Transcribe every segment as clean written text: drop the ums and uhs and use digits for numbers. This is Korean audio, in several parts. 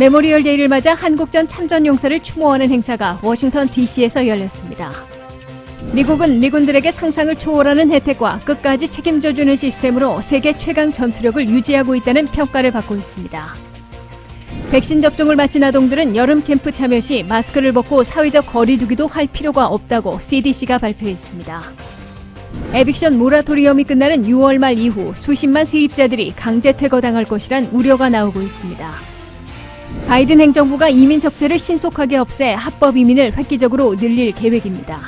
메모리얼 데이를 맞아 한국전 참전 용사를 추모하는 행사가 워싱턴 DC에서 열렸습니다. 미국은 미군들에게 상상을 초월하는 혜택과 끝까지 책임져주는 시스템으로 세계 최강 전투력을 유지하고 있다는 평가를 받고 있습니다. 백신 접종을 마친 아동들은 여름 캠프 참여 시 마스크를 벗고 사회적 거리 두기도 할 필요가 없다고 CDC가 발표했습니다. 에빅션 모라토리엄이 끝나는 6월 말 이후 수십만 세입자들이 강제 퇴거당할 것이란 우려가 나오고 있습니다. 바이든 행정부가 이민 적재를 신속하게 없애 합법 이민을 획기적으로 늘릴 계획입니다.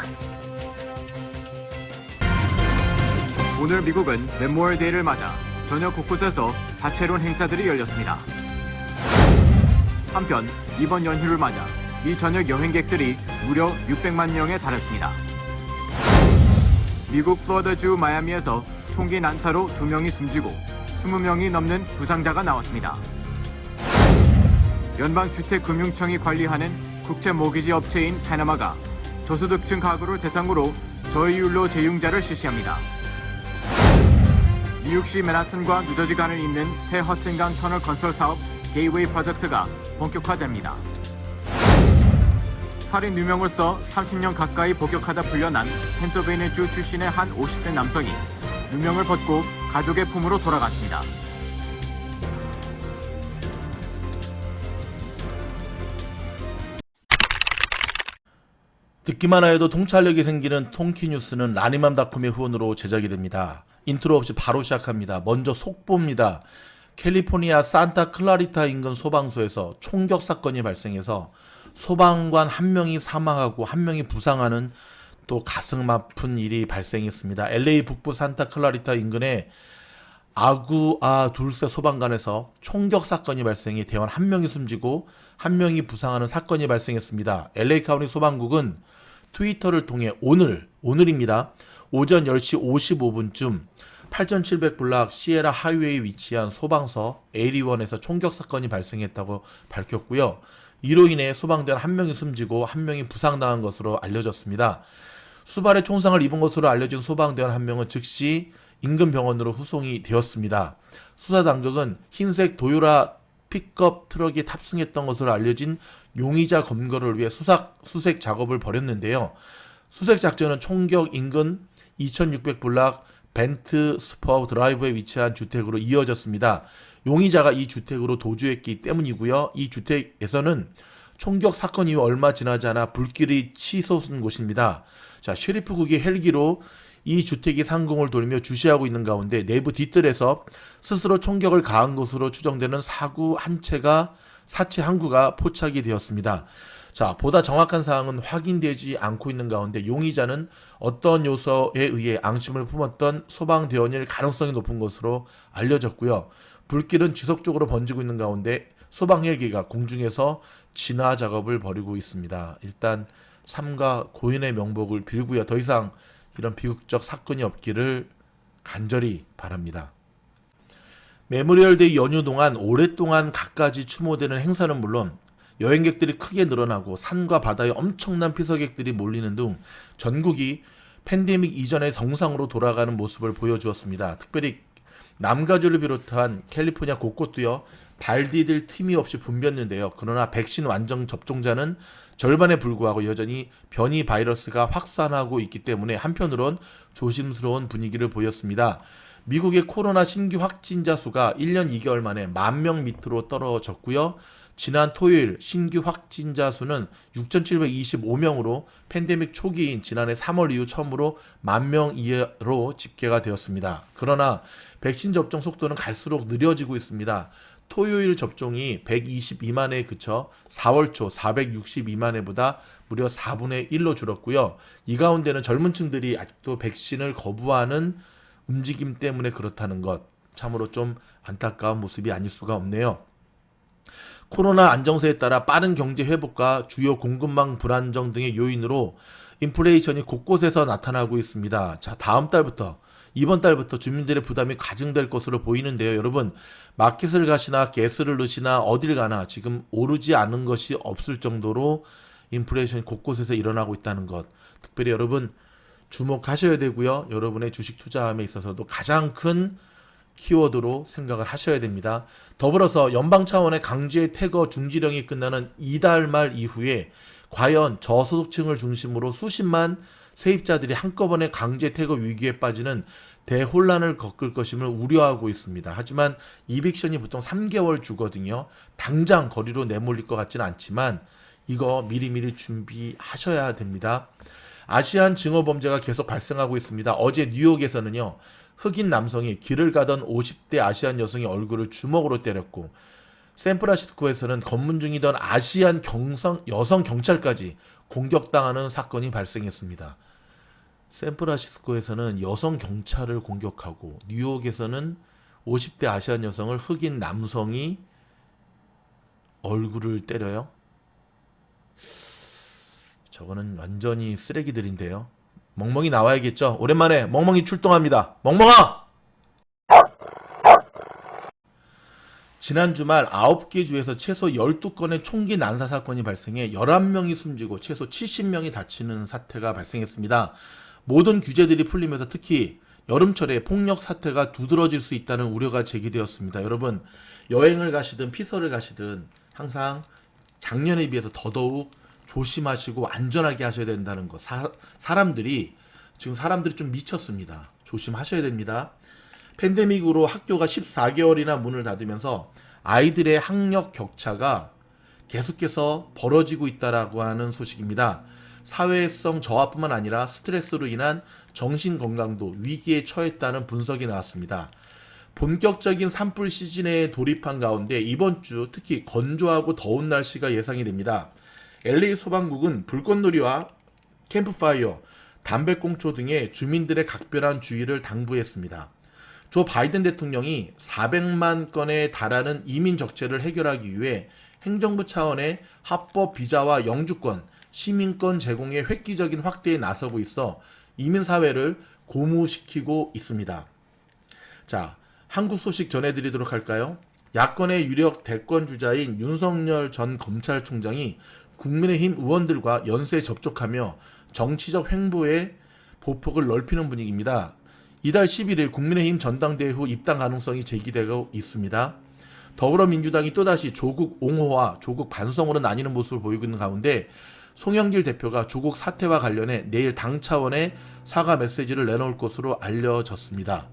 오늘 미국은 메모리얼 데이를 맞아 전역 곳곳에서 다채로운 행사들이 열렸습니다. 한편 이번 연휴를 맞아 미 전역 여행객들이 무려 600만 명에 달했습니다. 미국 플로리다주 마이애미에서 총기 난사로 2명이 숨지고 20명이 넘는 부상자가 나왔습니다. 연방주택금융청이 관리하는 국제 모기지 업체인 파나마가 저소득층 가구를 대상으로 저이율로 재융자를 실시합니다. 뉴욕시 맨하튼과 뉴저지 간을 잇는 새 허슨강 터널 건설 사업 게이웨이 프로젝트가 본격화됩니다. 살인 누명을 써 30년 가까이 복역하다 풀려난 펜실베이니아주 출신의 한 50대 남성이 누명을 벗고 가족의 품으로 돌아갔습니다. 듣기만 해도 통찰력이 생기는 통키뉴스는 라니맘닷컴의 후원으로 제작이 됩니다. 인트로 없이 바로 시작합니다. 먼저 속보입니다. 캘리포니아 산타 클라리타 인근 소방서에서 총격 사건이 발생해서 소방관 1명이 사망하고 1명이 부상하는 또 가슴 아픈 일이 발생했습니다. LA 북부 산타 클라리타 인근의 아구아 둘세 소방관에서 총격 사건이 발생해 대원 1명이 숨지고 1명이 부상하는 사건이 발생했습니다. LA 카운티 소방국은 트위터를 통해 오늘입니다. 오전 10시 55분쯤 8700블락 시에라 하이웨이에 위치한 소방서 에리원에서 총격 사건이 발생했다고 밝혔고요. 이로 인해 소방대원 1명이 숨지고 1명이 부상당한 것으로 알려졌습니다. 수발의 총상을 입은 것으로 알려진 소방대원 1명은 즉시 인근 병원으로 후송이 되었습니다. 수사당국은 흰색 도요라 픽업 트럭에 탑승했던 것으로 알려진 용의자 검거를 위해 수색 작업을 벌였는데요. 수색 작전은 총격 인근 2600블락 벤트 스퍼 드라이브에 위치한 주택으로 이어졌습니다. 용의자가 이 주택으로 도주했기 때문이고요. 이 주택에서는 총격 사건 이후 얼마 지나지 않아 불길이 치솟은 곳입니다. 자, 셰리프국이 헬기로 이 주택이 상공을 돌며 주시하고 있는 가운데 내부 뒤뜰에서 스스로 총격을 가한 것으로 추정되는 사체 한 구가 포착이 되었습니다. 자, 보다 정확한 사항은 확인되지 않고 있는 가운데 용의자는 어떤 요소에 의해 앙심을 품었던 소방대원일 가능성이 높은 것으로 알려졌고요. 불길은 지속적으로 번지고 있는 가운데 소방 헬기가 공중에서 진화 작업을 벌이고 있습니다. 일단 삼가 고인의 명복을 빌고요. 더 이상 이런 비극적 사건이 없기를 간절히 바랍니다. 메모리얼 데이 연휴 동안 오랫동안 갖가지 추모되는 행사는 물론 여행객들이 크게 늘어나고 산과 바다에 엄청난 피서객들이 몰리는 등 전국이 팬데믹 이전의 정상으로 돌아가는 모습을 보여주었습니다. 특별히 남가주를 비롯한 캘리포니아 곳곳도요 발 디딜 틈이 없이 붐볐는데요. 그러나 백신 완전 접종자는 절반에 불구하고 여전히 변이 바이러스가 확산하고 있기 때문에 한편으론 조심스러운 분위기를 보였습니다. 미국의 코로나 신규 확진자 수가 1년 2개월 만에 10,000명 밑으로 떨어졌고요. 지난 토요일 신규 확진자 수는 6,725명으로 팬데믹 초기인 지난해 3월 이후 처음으로 10,000명 이하로 집계가 되었습니다. 그러나 백신 접종 속도는 갈수록 느려지고 있습니다. 토요일 접종이 122만회에 그쳐 4월 초 462만회보다 무려 4분의 1로 줄었고요. 이 가운데는 젊은 층들이 아직도 백신을 거부하는 움직임 때문에 그렇다는 것, 참으로 좀 안타까운 모습이 아닐 수가 없네요. 코로나 안정세에 따라 빠른 경제 회복과 주요 공급망 불안정 등의 요인으로 인플레이션이 곳곳에서 나타나고 있습니다. 자, 이번 달부터 주민들의 부담이 가중될 것으로 보이는데요. 여러분, 마켓을 가시나 가스를 넣으시나 어딜 가나 지금 오르지 않은 것이 없을 정도로 인플레이션이 곳곳에서 일어나고 있다는 것. 특별히 여러분 주목하셔야 되고요. 여러분의 주식 투자함에 있어서도 가장 큰 키워드로 생각을 하셔야 됩니다. 더불어서 연방 차원의 강제 퇴거 중지령이 끝나는 이달 말 이후에 과연 저소득층을 중심으로 수십만 세입자들이 한꺼번에 강제 퇴거 위기에 빠지는 대혼란을 겪을 것임을 우려하고 있습니다. 하지만 이빅션이 보통 3개월 주거든요. 당장 거리로 내몰릴 것 같지는 않지만 이거 미리미리 준비하셔야 됩니다. 아시안 증오범죄가 계속 발생하고 있습니다. 어제 뉴욕에서는요, 흑인 남성이 길을 가던 50대 아시안 여성의 얼굴을 주먹으로 때렸고, 샌프란시스코에서는 검문 중이던 아시안 여성 경찰까지 공격당하는 사건이 발생했습니다. 샌프란시스코에서는 여성 경찰을 공격하고, 뉴욕에서는 50대 아시안 여성을 흑인 남성이 얼굴을 때려요? 저거는 완전히 쓰레기들인데요. 멍멍이 나와야겠죠? 오랜만에 멍멍이 출동합니다. 멍멍아! 지난 주말 9개 주에서 최소 12건의 총기 난사 사건이 발생해 11명이 숨지고 최소 70명이 다치는 사태가 발생했습니다. 모든 규제들이 풀리면서 특히 여름철에 폭력 사태가 두드러질 수 있다는 우려가 제기되었습니다. 여러분, 여행을 가시든 피서를 가시든 항상 작년에 비해서 더더욱 조심하시고 안전하게 하셔야 된다는 거. 사람들이 좀 미쳤습니다. 조심하셔야 됩니다. 팬데믹으로 학교가 14개월이나 문을 닫으면서 아이들의 학력 격차가 계속해서 벌어지고 있다라고 하는 소식입니다. 사회성 저하뿐만 아니라 스트레스로 인한 정신 건강도 위기에 처했다는 분석이 나왔습니다. 본격적인 산불 시즌에 돌입한 가운데 이번 주 특히 건조하고 더운 날씨가 예상이 됩니다. LA 소방국은 불꽃놀이와 캠프파이어, 담배꽁초 등의 주민들의 각별한 주의를 당부했습니다. 조 바이든 대통령이 400만 건에 달하는 이민 적체를 해결하기 위해 행정부 차원의 합법 비자와 영주권, 시민권 제공의 획기적인 확대에 나서고 있어 이민 사회를 고무시키고 있습니다. 자, 한국 소식 전해드리도록 할까요? 야권의 유력 대권 주자인 윤석열 전 검찰총장이 국민의힘 의원들과 연쇄 접촉하며 정치적 횡보의 보폭을 넓히는 분위기입니다. 이달 11일 국민의힘 전당대회 후 입당 가능성이 제기되고 있습니다. 더불어민주당이 또다시 조국 옹호와 조국 반성으로 나뉘는 모습을 보이고 있는 가운데 송영길 대표가 조국 사태와 관련해 내일 당 차원의 사과 메시지를 내놓을 것으로 알려졌습니다.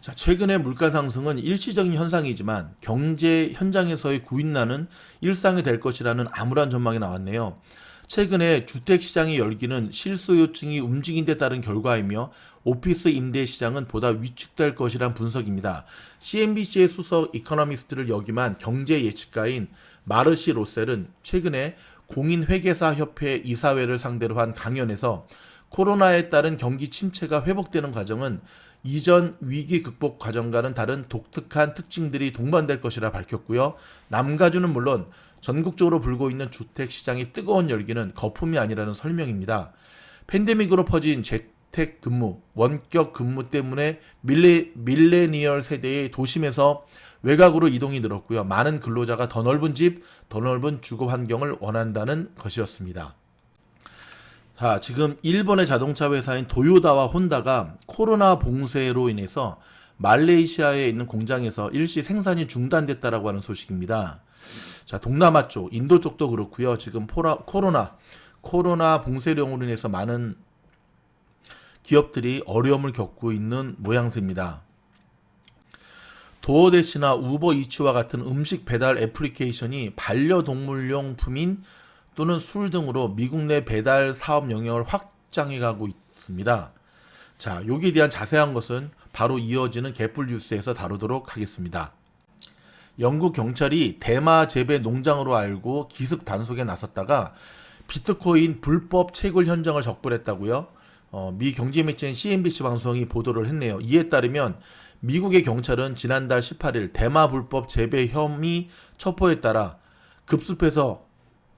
자, 최근의 물가 상승은 일시적인 현상이지만 경제 현장에서의 구인난은 일상이 될 것이라는 암울한 전망이 나왔네요. 최근에 주택시장의 열기는 실소유층이 움직인 데 따른 결과이며 오피스 임대 시장은 보다 위축될 것이란 분석입니다. CNBC의 수석 이코노미스트를 역임한 경제 예측가인 마르시 로셀은 최근에 공인회계사협회 이사회를 상대로 한 강연에서 코로나에 따른 경기 침체가 회복되는 과정은 이전 위기 극복 과정과는 다른 독특한 특징들이 동반될 것이라 밝혔고요. 남가주는 물론 전국적으로 불고 있는 주택시장의 뜨거운 열기는 거품이 아니라는 설명입니다. 팬데믹으로 퍼진 재택근무, 원격 근무 때문에 밀레니얼 세대의 도심에서 외곽으로 이동이 늘었고요. 많은 근로자가 더 넓은 집, 더 넓은 주거 환경을 원한다는 것이었습니다. 자, 지금 일본의 자동차 회사인 도요다와 혼다가 코로나 봉쇄로 인해서 말레이시아에 있는 공장에서 일시 생산이 중단됐다라고 하는 소식입니다. 자, 동남아 쪽, 인도 쪽도 그렇고요. 지금 코로나 봉쇄령으로 인해서 많은 기업들이 어려움을 겪고 있는 모양새입니다. 도어대시나 우버이츠와 같은 음식 배달 애플리케이션이 반려동물용품인 또는 술 등으로 미국 내 배달 사업 영역을 확장해 가고 있습니다. 자, 여기에 대한 자세한 것은 바로 이어지는 개뿔 뉴스에서 다루도록 하겠습니다. 영국 경찰이 대마 재배 농장으로 알고 기습 단속에 나섰다가 비트코인 불법 채굴 현장을 적발했다고요? 미 경제 매체인 CNBC 방송이 보도를 했네요. 이에 따르면 미국의 경찰은 지난달 18일 대마 불법 재배 혐의 첩보에 따라 급습해서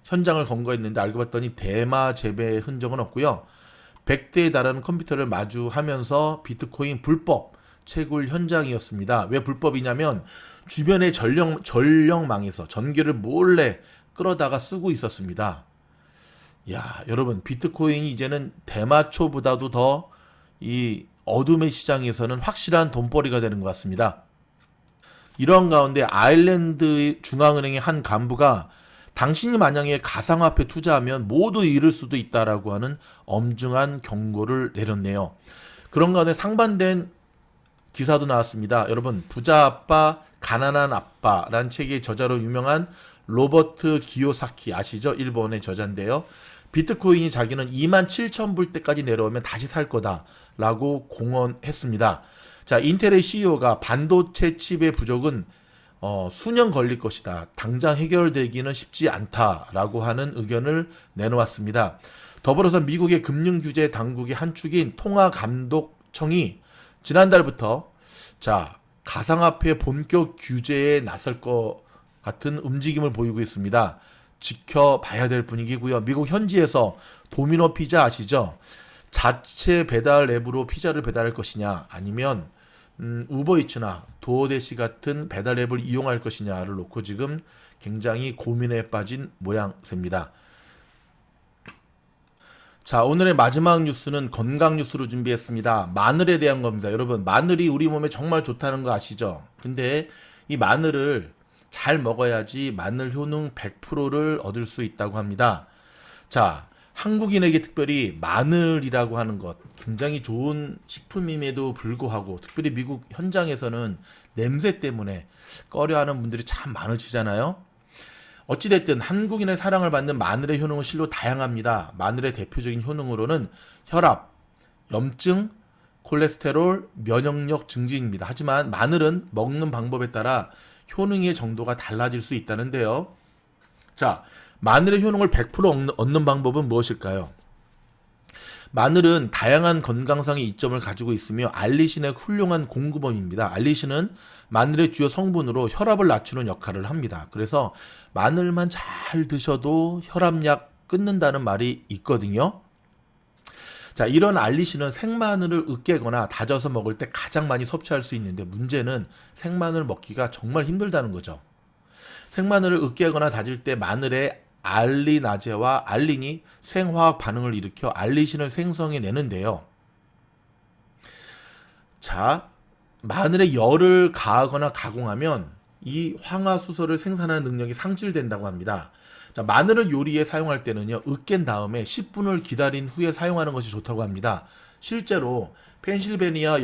현장을 검거했는데 알고 봤더니 대마 재배 흔적은 없고요. 100대에 달하는 컴퓨터를 마주하면서 비트코인 불법 채굴 현장이었습니다. 왜 불법이냐면 주변의 전력망에서 전기를 몰래 끌어다가 쓰고 있었습니다. 야, 여러분, 비트코인이 이제는 대마초보다도 더 어둠의 시장에서는 확실한 돈벌이가 되는 것 같습니다. 이런 가운데 아일랜드 중앙은행의 한 간부가 당신이 만약에 가상화폐 투자하면 모두 잃을 수도 있다라고 하는 엄중한 경고를 내렸네요. 그런 가운데 상반된 기사도 나왔습니다. 여러분, 부자 아빠, 가난한 아빠라는 책의 저자로 유명한 로버트 기요사키 아시죠? 일본의 저자인데요. 비트코인이 자기는 27,000불 때까지 내려오면 다시 살 거다라고 공언했습니다. 자, 인텔의 CEO가 반도체 칩의 부족은 수년 걸릴 것이다. 당장 해결되기는 쉽지 않다라고 하는 의견을 내놓았습니다. 더불어서 미국의 금융규제 당국의 한 축인 통화감독청이 지난달부터 가상화폐 본격 규제에 나설 것 같은 움직임을 보이고 있습니다. 지켜봐야 될 분위기고요. 미국 현지에서 도미노 피자 아시죠? 자체 배달 앱으로 피자를 배달할 것이냐, 아니면 우버이츠나 도어대시 같은 배달 앱을 이용할 것이냐를 놓고 지금 굉장히 고민에 빠진 모양새입니다. 자, 오늘의 마지막 뉴스는 건강 뉴스로 준비했습니다. 마늘에 대한 겁니다. 여러분, 마늘이 우리 몸에 정말 좋다는 거 아시죠? 근데 이 마늘을 잘 먹어야지 마늘 효능 100%를 얻을 수 있다고 합니다. 자, 한국인에게 특별히 마늘이라고 하는 것 굉장히 좋은 식품임에도 불구하고 특별히 미국 현장에서는 냄새 때문에 꺼려하는 분들이 참 많으시잖아요. 어찌됐든 한국인의 사랑을 받는 마늘의 효능은 실로 다양합니다. 마늘의 대표적인 효능으로는 혈압, 염증, 콜레스테롤, 면역력 증진입니다. 하지만 마늘은 먹는 방법에 따라 효능의 정도가 달라질 수 있다는데요. 자, 마늘의 효능을 100% 얻는 방법은 무엇일까요? 마늘은 다양한 건강상의 이점을 가지고 있으며 알리신의 훌륭한 공급원입니다. 알리신은 마늘의 주요 성분으로 혈압을 낮추는 역할을 합니다. 그래서 마늘만 잘 드셔도 혈압약 끊는다는 말이 있거든요. 자, 이런 알리신은 생마늘을 으깨거나 다져서 먹을 때 가장 많이 섭취할 수 있는데 문제는 생마늘 먹기가 정말 힘들다는 거죠. 생마늘을 으깨거나 다질 때 마늘의 알리나제와 알린이 생화학 반응을 일으켜 알리신을 생성해내는데요. 자, 마늘에 열을 가하거나 가공하면 이 황화수소를 생산하는 능력이 상실된다고 합니다. 자, 마늘을 요리에 사용할 때는요, 으깬 다음에 10분을 기다린 후에 사용하는 것이 좋다고 합니다. 실제로 펜실베니아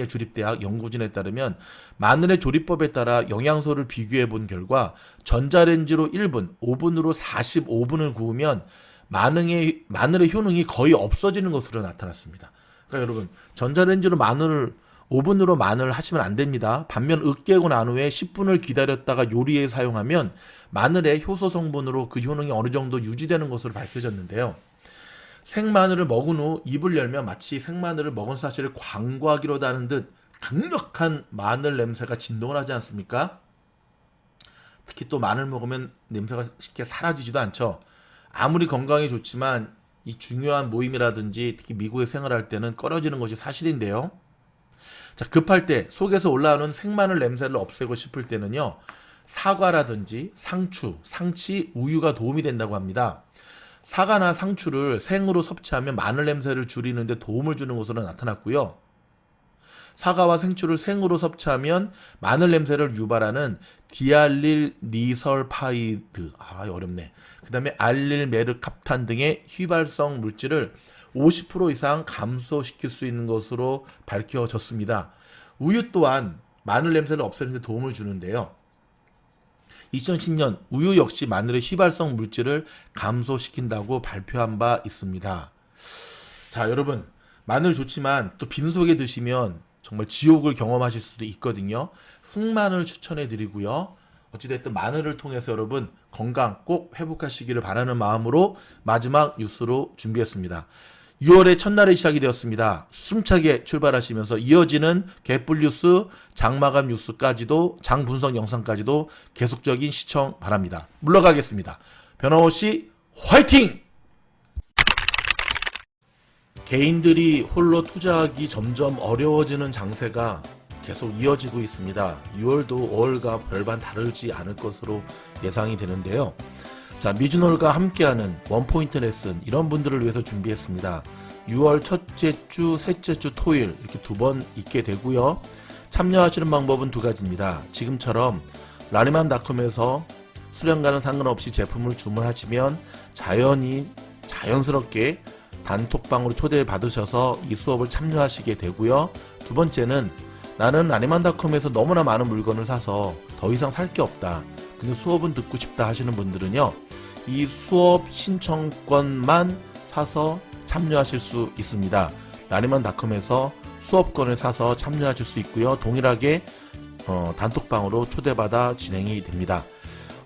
주립대학 연구진에 따르면 마늘의 조리법에 따라 영양소를 비교해 본 결과 전자레인지로 1분, 오븐으로 45분을 구우면 마늘의 효능이 거의 없어지는 것으로 나타났습니다. 그러니까 여러분, 전자레인지로 오븐으로 마늘 하시면 안 됩니다. 반면 으깨고 난 후에 10분을 기다렸다가 요리에 사용하면 마늘의 효소 성분으로 그 효능이 어느 정도 유지되는 것으로 밝혀졌는데요. 생마늘을 먹은 후 입을 열면 마치 생마늘을 먹은 사실을 광고하기로 하는 듯 강력한 마늘 냄새가 진동을 하지 않습니까? 특히 또 마늘 먹으면 냄새가 쉽게 사라지지도 않죠. 아무리 건강에 좋지만 이 중요한 모임이라든지 특히 미국에 생활할 때는 꺼려지는 것이 사실인데요. 자, 급할 때 속에서 올라오는 생마늘 냄새를 없애고 싶을 때는요, 사과라든지 상추, 상치, 우유가 도움이 된다고 합니다. 사과나 상추를 생으로 섭취하면 마늘 냄새를 줄이는 데 도움을 주는 것으로 나타났고요. 사과와 상추를 생으로 섭취하면 마늘 냄새를 유발하는 디알릴니설파이드, 어렵네. 그 다음에 알릴메르캅탄 등의 휘발성 물질을 50% 이상 감소시킬 수 있는 것으로 밝혀졌습니다. 우유 또한 마늘 냄새를 없애는 데 도움을 주는데요. 2010년 우유 역시 마늘의 휘발성 물질을 감소시킨다고 발표한 바 있습니다. 자, 여러분, 마늘 좋지만 또 빈속에 드시면 정말 지옥을 경험하실 수도 있거든요. 흑마늘 추천해 드리고요. 어찌됐든 마늘을 통해서 여러분 건강 꼭 회복하시기를 바라는 마음으로 마지막 뉴스로 준비했습니다. 6월의 첫날의 시작이 되었습니다. 힘차게 출발하시면서 이어지는 개뿔 뉴스, 장마감 뉴스까지도, 장 분석 영상까지도 계속적인 시청 바랍니다. 물러가겠습니다. 변함없이 화이팅! 개인들이 홀로 투자하기 점점 어려워지는 장세가 계속 이어지고 있습니다. 6월도 5월과 별반 다르지 않을 것으로 예상이 되는데요. 자, 미주놀과 함께하는 원포인트 레슨, 이런 분들을 위해서 준비했습니다. 6월 첫째 주, 셋째 주 토요일 이렇게 2번 있게 되고요. 참여하시는 방법은 2가지입니다. 지금처럼 라니맘닷컴에서 수량과는 상관없이 제품을 주문하시면 자연스럽게 단톡방으로 초대받으셔서 이 수업을 참여하시게 되고요. 2번째는 나는 라니맘닷컴에서 너무나 많은 물건을 사서 더 이상 살 게 없다. 근데 수업은 듣고 싶다 하시는 분들은요. 이 수업 신청권만 사서 참여하실 수 있습니다. 라니맘닷컴에서 수업권을 사서 참여하실 수 있고요. 동일하게 단톡방으로 초대받아 진행이 됩니다.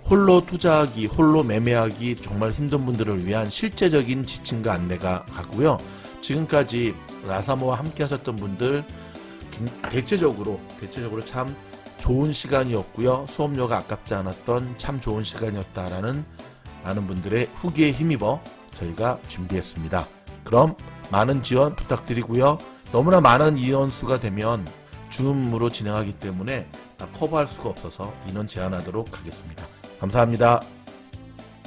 홀로 투자하기, 홀로 매매하기 정말 힘든 분들을 위한 실제적인 지침과 안내가 가고요. 지금까지 라사모와 함께 하셨던 분들 대체적으로 참 좋은 시간이었고요. 수업료가 아깝지 않았던 참 좋은 시간이었다라는 많은 분들의 후기에 힘입어 저희가 준비했습니다. 그럼 많은 지원 부탁드리고요. 너무나 많은 인원수가 되면 줌으로 진행하기 때문에 다 커버할 수가 없어서 인원 제한하도록 하겠습니다. 감사합니다.